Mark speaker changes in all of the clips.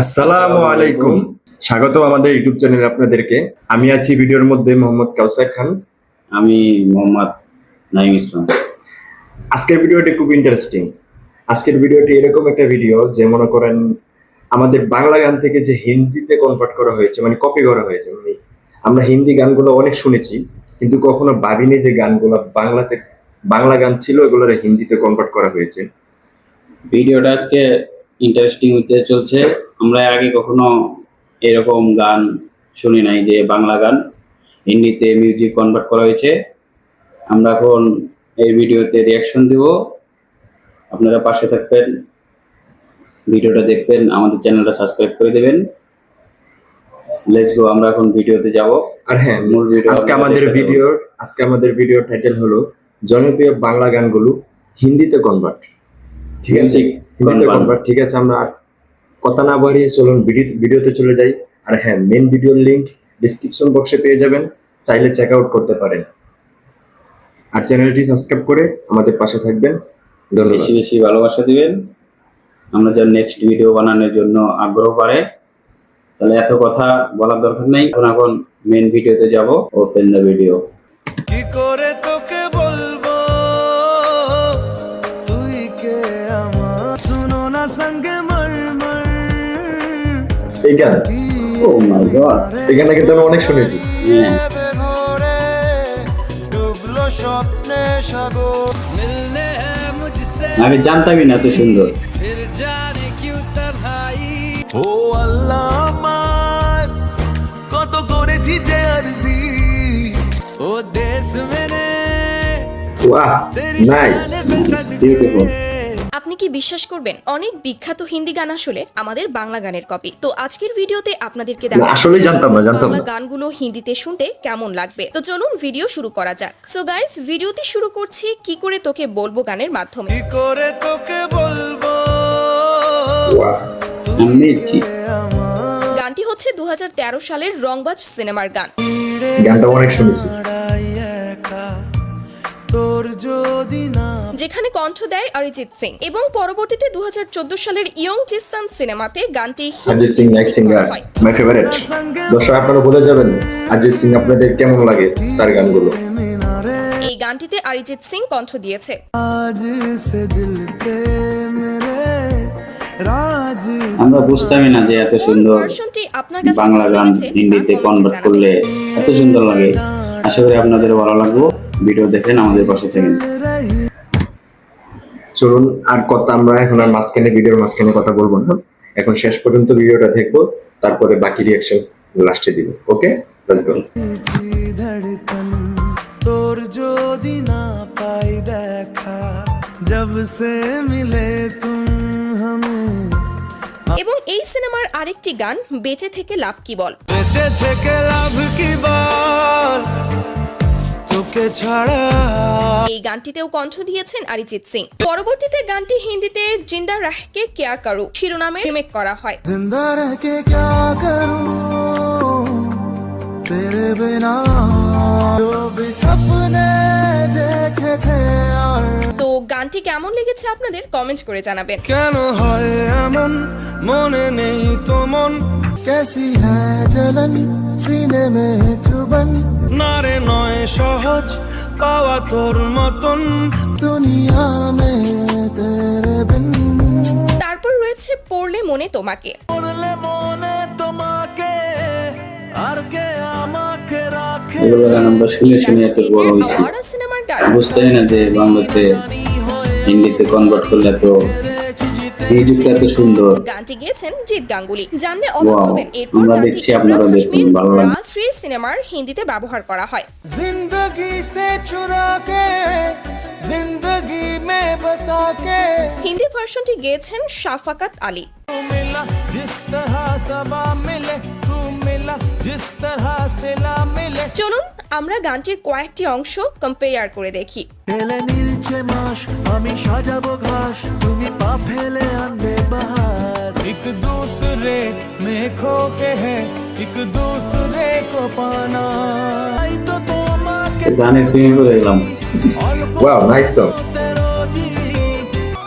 Speaker 1: আসসালামু আলাইকুম। স্বাগত আমাদের ইউটিউব চ্যানেলে আপনাদেরকে। আমি আছি ভিডিওর মধ্যে মোহাম্মদ কাউসার খান।
Speaker 2: আমি মোহাম্মদ নাইম ইসলাম।
Speaker 1: আজকের ভিডিওটি খুব ইন্টারেস্টিং। আজকের ভিডিওটি এরকম একটা ভিডিও যে মনে করেন আমাদের বাংলা গান থেকে যে হিন্দিতে কনভার্ট করা হয়েছে, মানে কপি করা হয়েছে। মানে আমরা হিন্দি গানগুলো অনেক শুনেছি, কিন্তু কখনো ভাবিনি যে গানগুলো বাংলা গান ছিল, এগুলোর হিন্দিতে কনভার্ট করা হয়েছে।
Speaker 2: ভিডিওটা আজকে ইন্টারেস্টিং হতে চলছে। আমরা আগে কখনো এরকম গান শুনি নাই যে বাংলা গান হিন্দিতে মিউজিক কনভার্ট করা হয়েছে। আমরা এখন এই ভিডিওতে রিয়াকশন দিব, আপনারা পাশে থাকবেন, ভিডিওটা দেখবেন, আমাদের চ্যানেলটা সাবস্ক্রাইব করে দেবেন। লেটস গো, আমরা এখন ভিডিওতে যাব।
Speaker 1: আর হ্যাঁ,
Speaker 2: মূল ভিডিও
Speaker 1: আজকে আমাদের ভিডিওর টাইটেল হলো জনপ্রিয় বাংলা গানগুলো হিন্দিতে কনভার্ট। ঠিক আছে, হিন্দিতে কনভার্ট। ঠিক আছে, আমরা আর কথা না বাড়িয়ে চলুন ভিডিওতে চলে যাই। আর হ্যাঁ, মেন ভিডিওর লিংক ডেসক্রিপশন বক্সে পেয়ে যাবেন, চাইলে চেক আউট করতে পারেন। আর চ্যানেলটি সাবস্ক্রাইব করে আমাদের পাশে থাকবেন। ধন্যবাদ।
Speaker 2: বেশি বেশি ভালোবাসা দিবেন, আমরা যেন নেক্সট ভিডিও বানানোর জন্য আগ্রহ বাড়ে। তাহলে এত কথা বলার দরকার নাই, এখন মেন ভিডিওতে যাব। Open the video.
Speaker 3: কি করে তোকে বলবো তুই কে আমার, শুনো না সঙ্গে মরমর।
Speaker 1: এই গান,
Speaker 2: ও মাই গড,
Speaker 1: এই গানটা কিন্তু আমি অনেক শুনেছি।
Speaker 3: ঘরে ডুবলো স্বপ্নে সাগর, মিলনে হ্যায় মুঝসে
Speaker 2: আমি জানতামই না এত সুন্দর।
Speaker 3: ফির জানে কিউ তনহাই। ও আল্লাহ আমার কত করেছি যে আরজি, ও দেশ মেরে
Speaker 1: ওয়াহ, নাইস,
Speaker 2: বিউটিফুল।
Speaker 4: আপনি কি বিশ্বাস করবেন, অনেক বিখ্যাত হিন্দি গান আসলে আমাদের বাংলা গানের কপি। তো আজকের ভিডিওতে আপনাদেরকে
Speaker 1: না, আসলেই জানতাম না।
Speaker 4: বাংলা গানগুলো হিন্দিতে শুনতে কেমন লাগবে। তো চলুন ভিডিও শুরু করা যাক। সো গাইস, ভিডিওটি শুরু করছি কি করে তোকে বলবো গানের মাধ্যমে।
Speaker 3: কি করে তোকে বলবো
Speaker 1: ওয়াহ,
Speaker 2: আমি দেখছি
Speaker 4: গানটি হচ্ছে 2013 সালের রংবাজ সিনেমার গান।
Speaker 1: গানটা অনেক শুনেছি।
Speaker 3: তোর যদি না
Speaker 4: যেখানে কণ্ঠ দেয় অরিজিৎ সিং এবং পরবর্তীতে 2014 সালের ইয়ং জিসান সিনেমাতে গানটি
Speaker 1: Arijit Singh nice singer, my favourite. দর্শক আপনারা বলে যাবেন অরিজিৎ সিং আপনাদের কেমন লাগে তার গানগুলো।
Speaker 4: এই গানটিতে অরিজিৎ সিং কণ্ঠ দিয়েছে।
Speaker 3: আজ সে দিল পে মেরে রাজ,
Speaker 2: আমরা বুঝতামই না যে এত সুন্দর
Speaker 4: ভার্সনটি আপনার কাছে
Speaker 2: বাংলা গান হিন্দিতে কনভার্ট করলে এত সুন্দর লাগে। আশা করি আপনাদের ভালো লাগবে। ভিডিও দেখেন, আমাদের পাশে থাকেন।
Speaker 1: চলুন আর কথা আমরা এখন আর ভিডিওর মাঝখানে কথা বলবো না। এখন শেষ পর্যন্ত ভিডিওটা দেখবো, তারপরে বাকি রিয়াকশন লাস্টে দিব। ওকে, লেটস গো।
Speaker 3: ধড়কন তোর যদি না পাই দেখা, জব সে মিলে তুম হামে,
Speaker 4: এবং এই সিনেমার আরেকটি গান বেঁচে থেকে লাভ কি বল।
Speaker 3: বেঁচে থেকে লাভ কি বল তোকে ছাড়া।
Speaker 4: এই গানটিতেও কণ্ঠ দিয়েছেন অরিজিৎ সিং। পরবর্তীতে গানটি হিন্দিতে জিন্দা রাহকে কিয়া করু শিরোনামে রিমেক করা হয়।
Speaker 3: जिंदा रह के क्या करूं तेरे बिना, जो भी सपने देखे थे और
Speaker 4: তো গানটি কেমন লেগেছে আপনাদের কমেন্ট করে জানাবেন।
Speaker 3: কেন হয় এমন মনে নেই তো মন, कैसी है जलन सीने में चुभन, নারে নয় সহজ পাওয়া তোর মতন দুনিয়া में तेरे बिन,
Speaker 4: তারপর রয়েছে পড়লে মনে তোমাকে।
Speaker 3: পড়লে মনে তোমাকে আর কে আমাকে রাখে,
Speaker 2: এগুলো গান আমরা শুনে শুনে এত বড় হয়েছি,
Speaker 4: আওয়ারা সিনেমার গান।
Speaker 2: বুঝতেই না যে বাংলাতে হিন্দিতে কনভার্ট করলে এত মিউজিকটা এত সুন্দর।
Speaker 4: গানটি গেয়েছেন জিৎ গাঙ্গুলি। জানলে অবাক
Speaker 2: Wow,
Speaker 4: হবেন, এরপর
Speaker 2: আমরা
Speaker 4: গানটি
Speaker 2: দেখছি, আপনারা
Speaker 4: ইমরান
Speaker 2: দেখুন,
Speaker 4: হাশমির
Speaker 2: ভালো লাগবে।
Speaker 4: রাজশ্রী সিনেমার হিন্দিতে ব্যবহার করা হয়।
Speaker 3: जिंदगी से चुरा के जिंदगी में बसा के,
Speaker 4: হিন্দি ভার্সনটি গেয়েছেন শাফাকাত আলী।
Speaker 3: तू मिला जिस तरह सबा मिले, तू मिला जिस तरह सिला मिले,
Speaker 4: চলুন আমরা গানটির কয়েকটি অংশ কম্পেয়ার করে দেখি।
Speaker 3: এলে নীলচে মাস আমি সাজাবো ঘাস, তুমি পা ফেলে আনবে বাহার, एक दूसरे में खो के है एक दूसरे को पाना, आई तो তোমাকে
Speaker 2: গানের প্রেমে পড়ে গেলাম।
Speaker 1: Wow, nice song.
Speaker 3: तेरो जी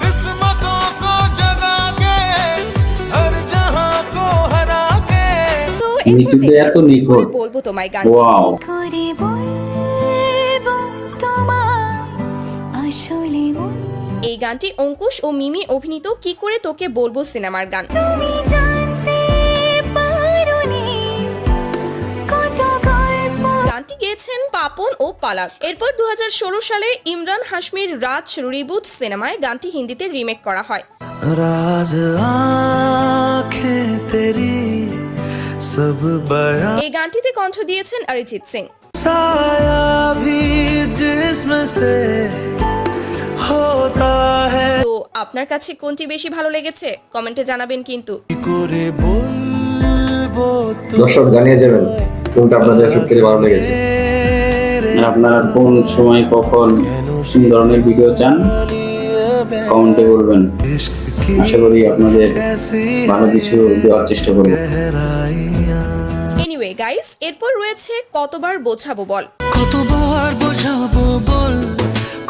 Speaker 3: किस्मतों को जगा के हर जहां को
Speaker 4: এরপর
Speaker 2: নিচুতে
Speaker 4: দেখবে
Speaker 2: এত
Speaker 4: কি
Speaker 2: নিখুঁত।
Speaker 4: করে বলবো তোমায় গানটি।
Speaker 2: ওয়াও,
Speaker 5: করে বলবো তোমায় আসলে মন
Speaker 4: এই গানটি অঙ্কুশ ও মিমি অভিনীত কি করে তোকে বলবো সিনেমার গান।
Speaker 5: তুমি জানতে পারোনি কত গল্প
Speaker 4: গানটি গেয়েছেন পাপন ও পালাক। এরপর 2016 সালে ইমরান হাশমির রাজ রিবুট সিনেমায় গানটি হিন্দিতে রিমেক করা হয়।
Speaker 3: राज आँखें तेरी सब बयां
Speaker 4: এই গানটিতে কণ্ঠ দিয়েছেন অরিজিৎ সিং।
Speaker 3: साया भी जिस्म से होता है
Speaker 4: তো আপনার কাছে কোনটি বেশি ভালো লেগেছে কমেন্টে জানাবেন কিন্তু।
Speaker 3: করে বলবো
Speaker 1: দর্শক জানিয়ে যাবেন কোনটা আপনাদের সবথেকে ভালো লেগেছে।
Speaker 2: আর আপনারা কোন সময় কখন কোন ধরনের ভিডিও চান কমেন্টে বলবেন।
Speaker 3: इश्क की
Speaker 2: আশা করি আপনাদের
Speaker 3: ऐसी
Speaker 2: ভালো কিছু দেওয়ার চেষ্টা করব।
Speaker 3: गहराइयां
Speaker 4: এনিওয়ে গাইস, এরপর রয়েছে কতবার বোঝাবো বল।
Speaker 3: কতবার বোঝাবো বল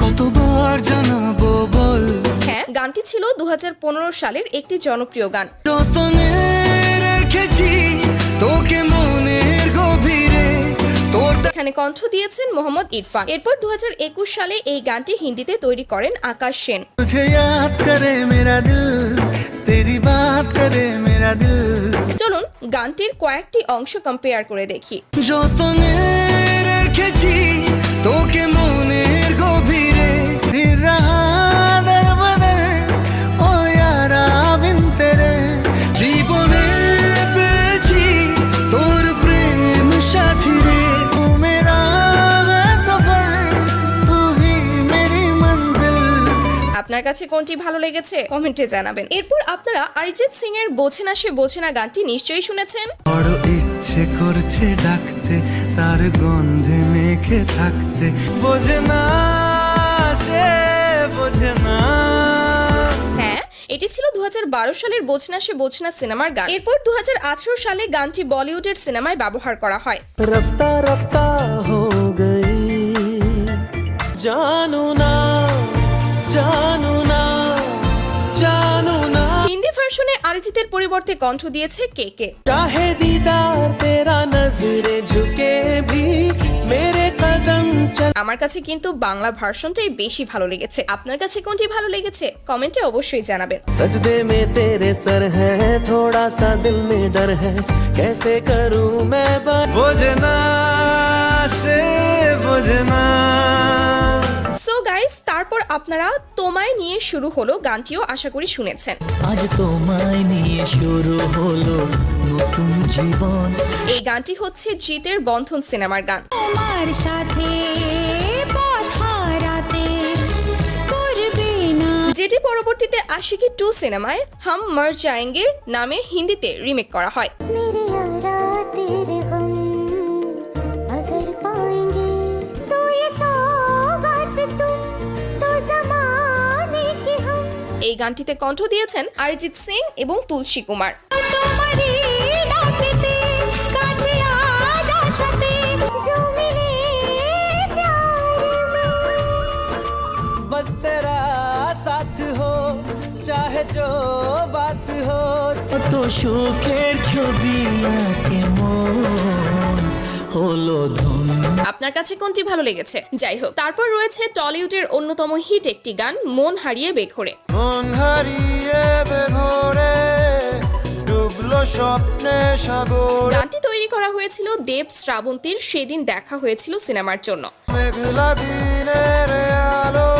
Speaker 3: কতবার জানাবো বল
Speaker 4: হ্যাঁ, গানটি ছিল 2015 সালের একটি জনপ্রিয় গান।
Speaker 3: যতনে রেখেছি তোকে মনের গভীরে তোর
Speaker 4: এখানে কণ্ঠ দিয়েছেন মোহাম্মদ ইরফান। এরপর 2021 সালে এই গানটি হিন্দিতে তৈরি করেন আকাশ সেন।
Speaker 3: तुझे याद करे मेरा दिल तेरी बात करे मेरा दिल
Speaker 4: চলুন গানটির কয়েকটি অংশ কম্পেয়ার করে দেখি।
Speaker 3: যতনে রেখেছি তোকে মনের গভীরে फिर रहा दर बदर ও यारा बिन तेरे জীবনে পেয়েছি তোর প্রেম সাথী রে तू मेरा है सफर तू ही मेरी मंजिल
Speaker 4: আপনার কাছে কোনটি ভালো লেগেছে কমেন্টে জানাবেন। এরপর আপনারা অরিজিৎ সিং এর বোঝে না সে বোঝে না গানটি নিশ্চয়ই শুনেছেন।
Speaker 3: বড় ইচ্ছে করছে ডাকতে তার গন্ধে মেখে থাকতে বোঝে না সে বোঝে না
Speaker 4: হ্যাঁ, এটি ছিল 2012 সালের বোঝে না সে বোঝে না সিনেমার গান। এরপর 2018 সালে গানটি বলিউডের সিনেমায় ব্যবহার করা হয়।
Speaker 3: রফতা রফতা হো গই জানু না জানু না জানু না
Speaker 4: হিন্দি ভার্সনে অরিজিতের পরিবর্তে কণ্ঠ দিয়েছে কে কে।
Speaker 3: चाहे दीदार तेरा नजरे झुके भी मेरे कदम चल
Speaker 4: আমার কাছে কিন্তু बांग्ला ভার্সনটাই বেশি ভালো লেগেছে। আপনার কাছে কোনটি ভালো লেগেছে কমেন্টে অবশ্যই জানাবেন।
Speaker 3: सजदे में तेरे सर है थोड़ा सा दिल में डर है कैसे करूं मैं बात बुझना से बुझना
Speaker 4: সো গাইস, তারপর আপনারা তোমায় নিয়ে শুরু হলো গানটিও আশা করি শুনেছেন।
Speaker 6: আজ তোমায় নিয়ে শুরু হলো নতুন জীবন।
Speaker 4: এই গানটি হচ্ছে জিতের বন্ধন সিনেমার গান।
Speaker 5: তোমার সাথে পথ হারাতে করবে না
Speaker 4: যেটি পরবর্তীতে আশিকি 2 সিনেমায় হাম মর জায়েঙ্গে নামে হিন্দিতে রিমেক করা হয়।
Speaker 5: मेरे यारा तेरे गम अगर पाएंगे तो ये सौगात तुम तो जमाने के हम
Speaker 4: এই গানটিতে কণ্ঠ দিয়েছেন অরিজিৎ সিং এবং তুলসী কুমার।
Speaker 5: तुम्हारी डाकते काजे आज आशते जो मेरे प्यार में
Speaker 3: बस तेरा साथ हो चाहे जो बात हो
Speaker 6: কত সুখের ছবি আঁকে মন হলো ধন।
Speaker 4: আপনার কাছে কোনটি ভালো লেগেছে? যাই হোক, তারপর রয়েছে টলিউডের অন্যতম হিট একটি গান মন হারিয়ে বেঘোরে।
Speaker 3: মন হারিয়ে বেঘোরে ডুবলো স্বপ্নে সাগর
Speaker 4: গানটি তৈরি করা হয়েছিল দেব শ্রাবন্তীর সেদিন দেখা হয়েছিল সিনেমার জন্য।
Speaker 3: মেঘলা দিনের আলো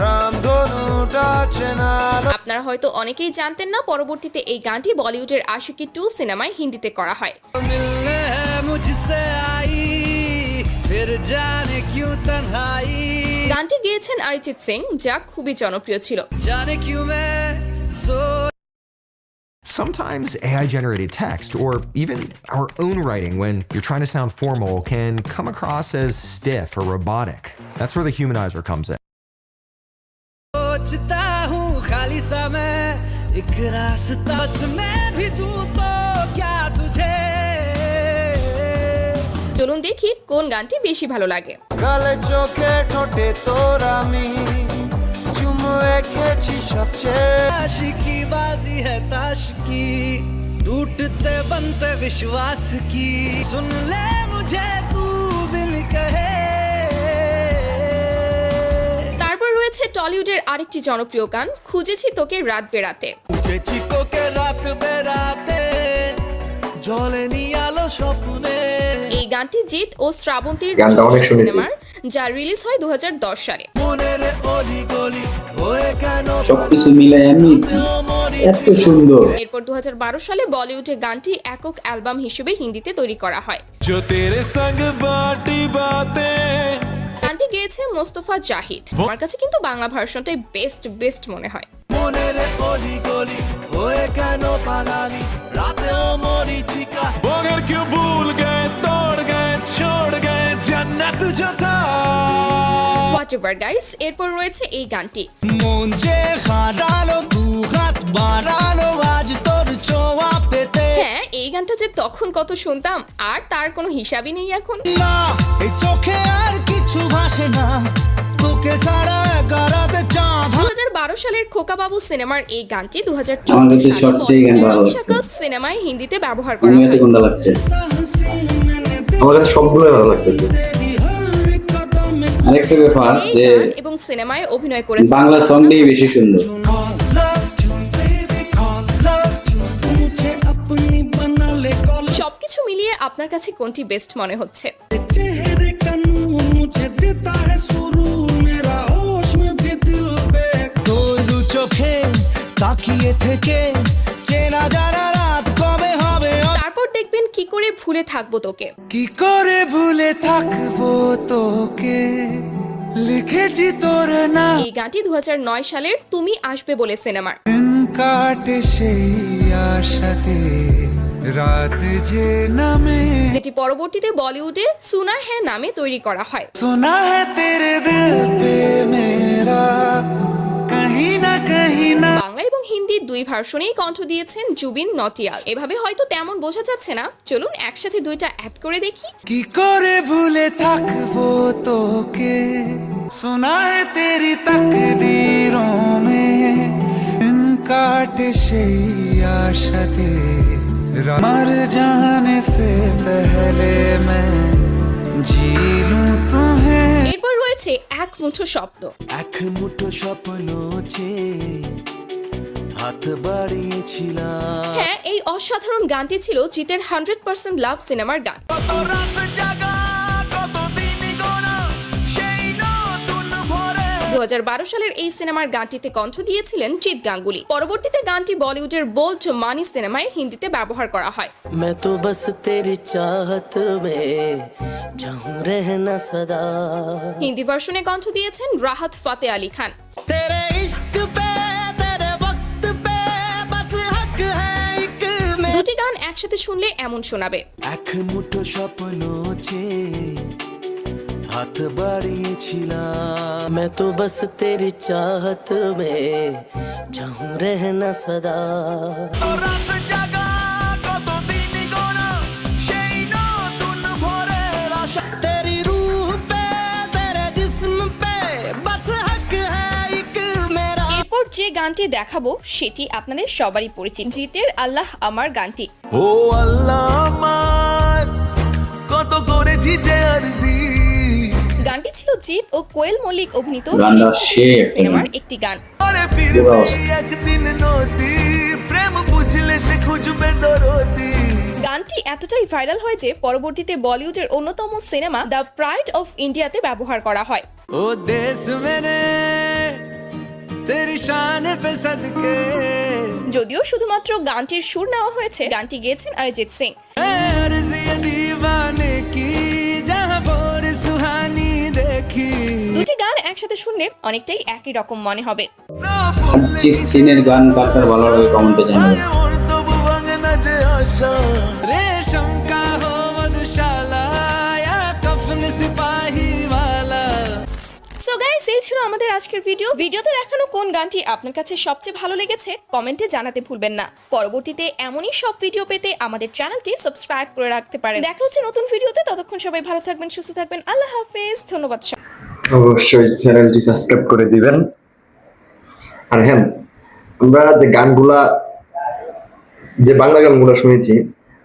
Speaker 3: রামধনুটা চেনালো
Speaker 4: আপনারা হয়তো অনেকেই জানতেন না, পরবর্তীতে এই গানটি বলিউডের আশিকি 2 সিনেমায় হিন্দিতে করা হয়।
Speaker 3: मिलने है मुझसे आई फिर जाने क्यों तन्हाई
Speaker 4: গানটি গেয়েছেন অরিজিৎ সিং, যা খুবই জনপ্রিয় ছিল।
Speaker 3: जाने क्यों मैं सो
Speaker 7: Sometimes AI generated text or even our own writing when you're trying to sound formal can come across as stiff or robotic. That's where the humanizer comes in.
Speaker 3: सोचता हूँ खाली सा मैं एक रास्ता बस मैं भी दूँ तो क्या तुझे
Speaker 4: চলুন দেখি কোন গানটি বেশি ভালো লাগে।
Speaker 3: গলে চোখে ঠোঁটে তোর আমি চুমু এঁকেছি সবচেয়ে আশিকি বাজি है ताश की टूट टूटते बनते विश्वास की सुन ले मुझे तू बिन कहे
Speaker 4: তারপর রয়েছে টলিউডের আরেকটি জনপ্রিয় গান খুঁজেছি তোকে রাত বেরাতে।
Speaker 3: খুঁজেছি তোকে রাত বেরাতে জলে নিয়ে আলো স্বপ্নে
Speaker 4: এই গানটি জিৎ ও শ্রাবন্তীর
Speaker 1: গানটা অনেক শুনেছি।
Speaker 4: সিনেমার, যা রিলিজ হয় 2010 সালে।
Speaker 3: মনের অলি গলি হয়ে কেন
Speaker 2: সবকিছু মিলে এমনি এত সুন্দর।
Speaker 4: এরপর 2012 সালে বলিউডে গানটি একক অ্যালবাম হিসেবে হিন্দিতে তৈরি করা হয়।
Speaker 3: जो तेरे संग बाटी बातें
Speaker 4: গানটি গেয়েছে মোস্তফা জাহিদ। আমার কাছে কিন্তু বাংলা ভার্সনটাই বেস্ট মনে হয়।
Speaker 3: মনের অলি গলি হয়ে কেন পালালি রাতে ও মরিচিকা मगर क्यों भूल गए तोड़ गए छोड़ गए जन्नत जो था
Speaker 4: হোয়াটএভার গাইস, এরপর রয়েছে এই গানটি।
Speaker 3: মন যে হারালো দু হাত বাড়ালো আজ তোর ছোঁয়া পেতে
Speaker 4: হ্যাঁ, এই গানটা যে তখন কত শুনতাম আর তার কোনো হিসাবই নেই এখন।
Speaker 3: না এই চোখে আর কিছু ভাসে না তোকে ছাড়া একারাতে চাঁদ
Speaker 4: 2012 সালের খোকাবাবু সিনেমার এই গানটি
Speaker 2: আমার
Speaker 4: 2014
Speaker 2: কাছে
Speaker 4: সালে
Speaker 2: সবচেয়ে এই গান ভালো লাগছে।
Speaker 4: বলিউডের সিনেমায় হিন্দিতে ব্যবহার করা
Speaker 2: আমার কাছে
Speaker 4: হয়।
Speaker 2: কোনটা লাগছে?
Speaker 1: আমার কাছে সবগুলোই ভালো লাগতেছে।
Speaker 2: আরেকটা ব্যাপার
Speaker 4: এই
Speaker 2: যে
Speaker 4: গান এবং সিনেমায় অভিনয় করেছে
Speaker 2: বাংলা সংটাই বেশি সুন্দর।
Speaker 4: সবকিছু মিলিয়ে আপনার কাছে কোনটি বেস্ট মনে হচ্ছে?
Speaker 3: चेहरे का नूर मुझे देता है सुरूर मेरा होश में भी दिल पे তোর দু চোখে তাকিয়ে থেকে চেনা জানা রাত কবে হবে
Speaker 4: তারপর দেখবেন কি করে ভুলে থাকবো তোকে।
Speaker 3: কি করে ভুলে থাকবো তোকে লিখেছি তোর নাম
Speaker 4: এই গানটি 2009 সালের তুমি আসবে বলে সিনেমার।
Speaker 3: দিন কাটে সেই আশাতে রাত যে নামে
Speaker 4: যেটি পরবর্তীতে বলিউডে সুনা হ্যায় নামে তৈরি করা হয়।
Speaker 3: सुना है तेरे दिल पे मेरा कहीं ना कहीं ना
Speaker 4: বাংলা এবং হিন্দি দুই ভার্সনেই কণ্ঠ দিয়েছেন জুবিন নটিয়াল। এভাবে হয়তো তেমন বোঝা যাচ্ছে না, চলুন একসাথে দুইটা অ্যাড করে দেখি।
Speaker 3: কি করে ভুলে থাকবো তোকে सुना है तेरी तकदीरों में दिन काटे সেই आशाते मर जाने से पहले मैं जी लूं तुम्हें
Speaker 4: এরপর রয়েছে এক মুঠো স্বপ্ন।
Speaker 3: এক মুঠো স্বপ্ন চেয়ে হাত বাড়িয়েছিলাম
Speaker 4: হ্যাঁ, এই অসাধারণ গানটি ছিল জিতের 100% লাভ সিনেমার গান।
Speaker 3: কত রাত জাগা কত দিন গোনা সেই নতুন ভোরে
Speaker 4: 2012 সালের এই সিনেমার গানটিতে কণ্ঠ দিয়েছিলেন জিৎ গাঙ্গুলি। পরবর্তীতে গানটি বলিউডের বোল্ড মানি সিনেমায় হিন্দিতে ব্যবহার করা হয়।
Speaker 8: मैं तो बस तेरी चाहत में चाहूं रहना सदा
Speaker 4: হিন্দি ভার্সনে কণ্ঠ দিয়েছেন রাহাত ফাতে আলী খান।
Speaker 8: तेरे इश्क पे तेरे वक्त पे बस हक है एक में
Speaker 4: দুটি গান একসাথে শুনলে এমন শোনাবে।
Speaker 3: এক মুঠো স্বপ্ন চেয়ে হাত বাড়িয়েছিলাম
Speaker 8: मैं तो बस तेरी चाहत में चाहूं रहना सदा
Speaker 3: রাত জাগা কত দিন গোনা সেই নতুন ভোরের আশা
Speaker 8: तेरी रूह पे तेरे जिस्म पे बस हक है एक मेरा
Speaker 4: এরপর যে গানটি দেখাবো সেটি আপনাদের সবারই পরিচিত, জিতের আল্লাহ আমার গানটি।
Speaker 3: ও আল্লাহ আমার কত করেছি যে আরজি
Speaker 4: গানটি ছিল জিৎ ও কোয়েল মল্লিক অভিনীত
Speaker 2: গানটা
Speaker 4: শেষ
Speaker 2: সেই
Speaker 4: থেকে শুরু
Speaker 2: একটা
Speaker 4: সিনেমার
Speaker 2: গান।
Speaker 4: একটি গান।
Speaker 3: আরে ফির একদিন নদী প্রেম বুঝলে সে খুঁজবে দরদি
Speaker 4: গানটি এতটাই ভাইরাল হয় যে পরবর্তীতে বলিউডের অন্যতম সিনেমা দ্য প্রাইড অফ ইন্ডিয়াতে ব্যবহার করা হয়।
Speaker 3: ओ देश मेरे तेरी शान पे सदके
Speaker 4: যদিও শুধুমাত্র গানটির সুর নেওয়া হয়েছে, গানটি গেয়েছেন অরিজিৎ সিং।
Speaker 3: अर्जी दीवाने की जहां भोर सुहानी देखी
Speaker 4: দুটি গান একসাথে শুনলে অনেকটাই একই রকম মনে হবে।
Speaker 2: অরিজিৎ সিনের গান কার কার ভালো লাগে কমেন্টে জানাবেন।
Speaker 3: और तो बुवंग न जे आशा रेशम का हो मधुशाला या कफन सिपाही वाला
Speaker 4: সো গাইস, এই ছিল আমাদের আজকের ভিডিওতে দেখানো কোন গানটি আপনার কাছে সবচেয়ে ভালো লেগেছে কমেন্টে জানাতে ভুলবেন না। পরবর্তীতে এমনই সব ভিডিও পেতে আমাদের চ্যানেলটি সাবস্ক্রাইব করে রাখতে পারেন। দেখা হচ্ছে নতুন ভিডিওতে, ততক্ষণ সবাই ভালো থাকবেন, সুস্থ থাকবেন। আল্লাহ হাফেজ, ধন্যবাদ।
Speaker 1: অবশ্যই চ্যানেলটি সাবস্ক্রাইব করে দিবেন। আর হ্যাঁ, আমরা যে গানগুলা যে বাংলা গানগুলো শুনেছি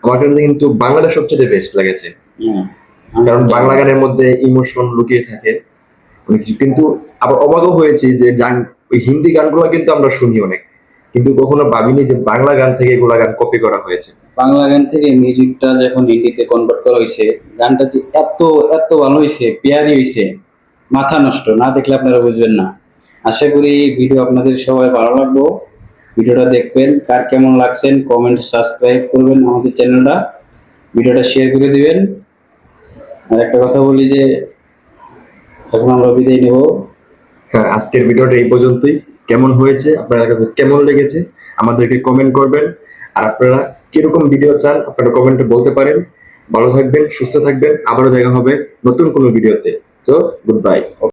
Speaker 1: আমার কাছে কিন্তু বাংলাটা সবচেয়ে বেস্ট লেগেছে,
Speaker 2: হ্যাঁ
Speaker 1: কারণ বাংলা গানের মধ্যে ইমোশন লুকিয়ে থাকে অনেক কিছু। কিন্তু আবার অবাকও হয়েছি যে ওই হিন্দি গানগুলো কিন্তু আমরা শুনি অনেক, কিন্তু কখনো ভাবিনি যে বাংলা গান থেকে এগুলা গান কপি করা হয়েছে।
Speaker 2: বাংলা গান থেকে মিউজিকটা যখন হিন্দিতে কনভার্ট করা হয়েছে, গানটা যে এত এত ভালো হয়েছে, পেয়ারি হয়েছে, মাথা নষ্ট, না দেখলে আপনারা বুঝবেন না। আশা করি ভিডিও আপনাদের সবাই ভালো লাগলো। ভিডিওটা দেখবেন, কার কেমন লাগছেন কমেন্ট, সাবস্ক্রাইব করবেন আমাদের চ্যানেলটা, ভিডিওটা শেয়ার করে দিবেন। আর একটা কথা বলি যে এখন আমরা বিদায় নেব।
Speaker 1: হ্যাঁ, আজকের ভিডিওটা এই পর্যন্তই। কেমন হয়েছে, আপনাদের কাছে কেমন লেগেছে আমাদেরকে কমেন্ট করবেন। আর আপনারা কিরকম ভিডিও চান আপনারা কমেন্টে বলতে পারেন। ভালো থাকবেন, সুস্থ থাকবেন, আবারও দেখা হবে নতুন কোনো ভিডিওতে। So good bye.